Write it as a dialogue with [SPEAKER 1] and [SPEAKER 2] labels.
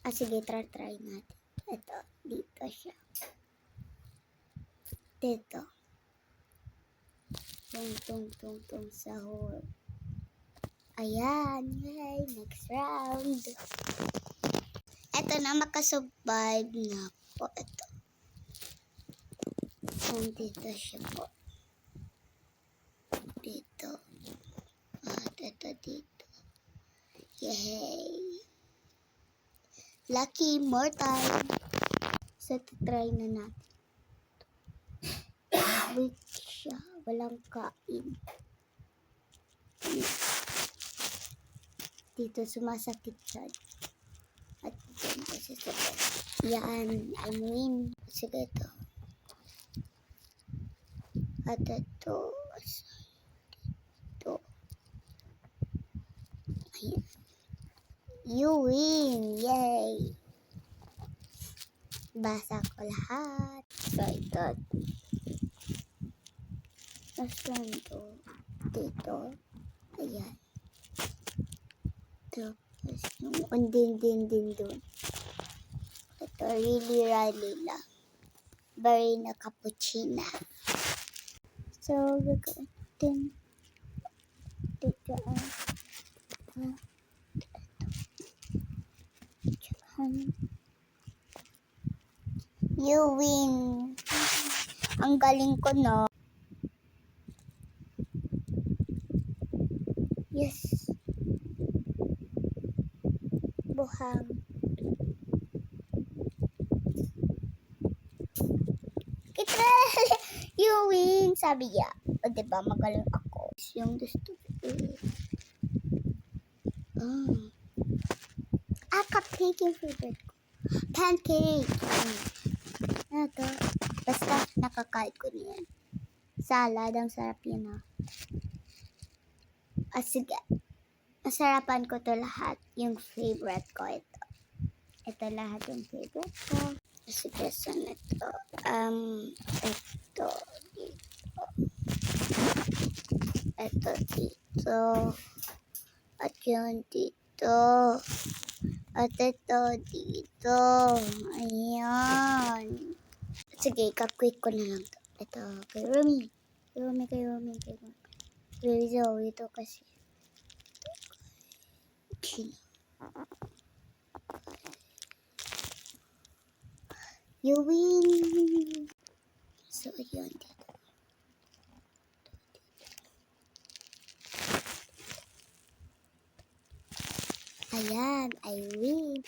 [SPEAKER 1] Sige, try natin. Ito, dito siya. Dito. Tung sa hole. Ayan, yay, next round. Ito na, makasurvive na po. Ito. Dito siya po. Dito. At ito dito. Yay! Lucky, more time. So, try na natin. Weak siya. Walang kain. Dito, sumasakit siya. At dito, sasakit. Yan, I win. Sige, ito. At ito. Ito. Ayan. You win! Yay! Basa ko lahat. So, ito. Nasaan to? Dito. Ayan. Tapos, yung undin dun. Ito, really lang. Very na cappuccino. So, gagawin dito. You win. Ang galing ko, no? Yes. Buhang. You win. Sabi niya. O, diba? Magaling ako. Yung gusto ko. Cupcake yung favorite ko. Pancake. Ito. Basta nakakain ko niyan. Salad. Ang sarap yun, sige. Masarapan ko to lahat. Yung favorite ko ito. Ito lahat yung favorite ko. Sige, saan ito? Ito. Dito. Ito dito. At yun dito. At ito dito. Ayan. Sige, cupcake ko na lang to. Ito, kay Rumi. Kay Rumi. Zoe ito kasi. You win! So, yun dito. Ayan, I win.